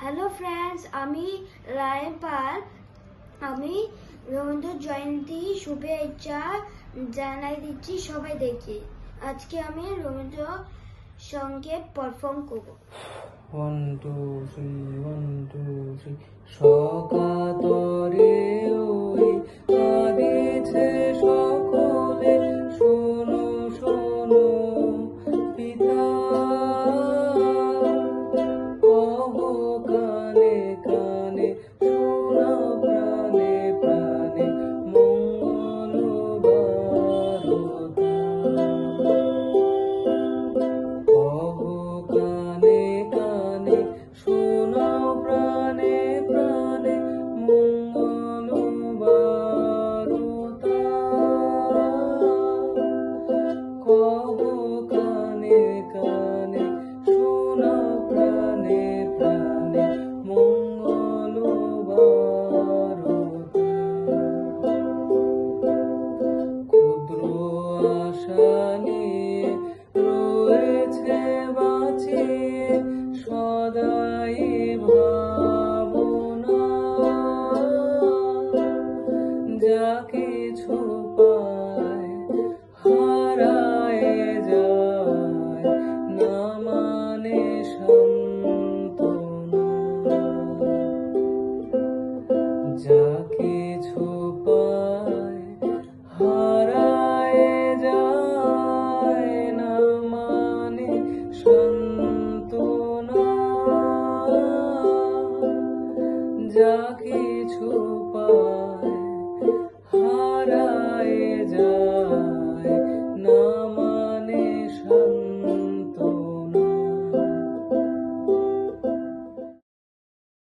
Hello friends, আমি রায় পাল। আমি রবীন্দ্র জয়ন্তী শুভেচ্ছা জানাই দিচ্ছি সবাই দেখে। আজকে আমি রবীন্দ্র সঙ্গীত পারফর্ম করব। 1 2 3 1 2 3 সকাতরে ওই কাঁদিছে সকলে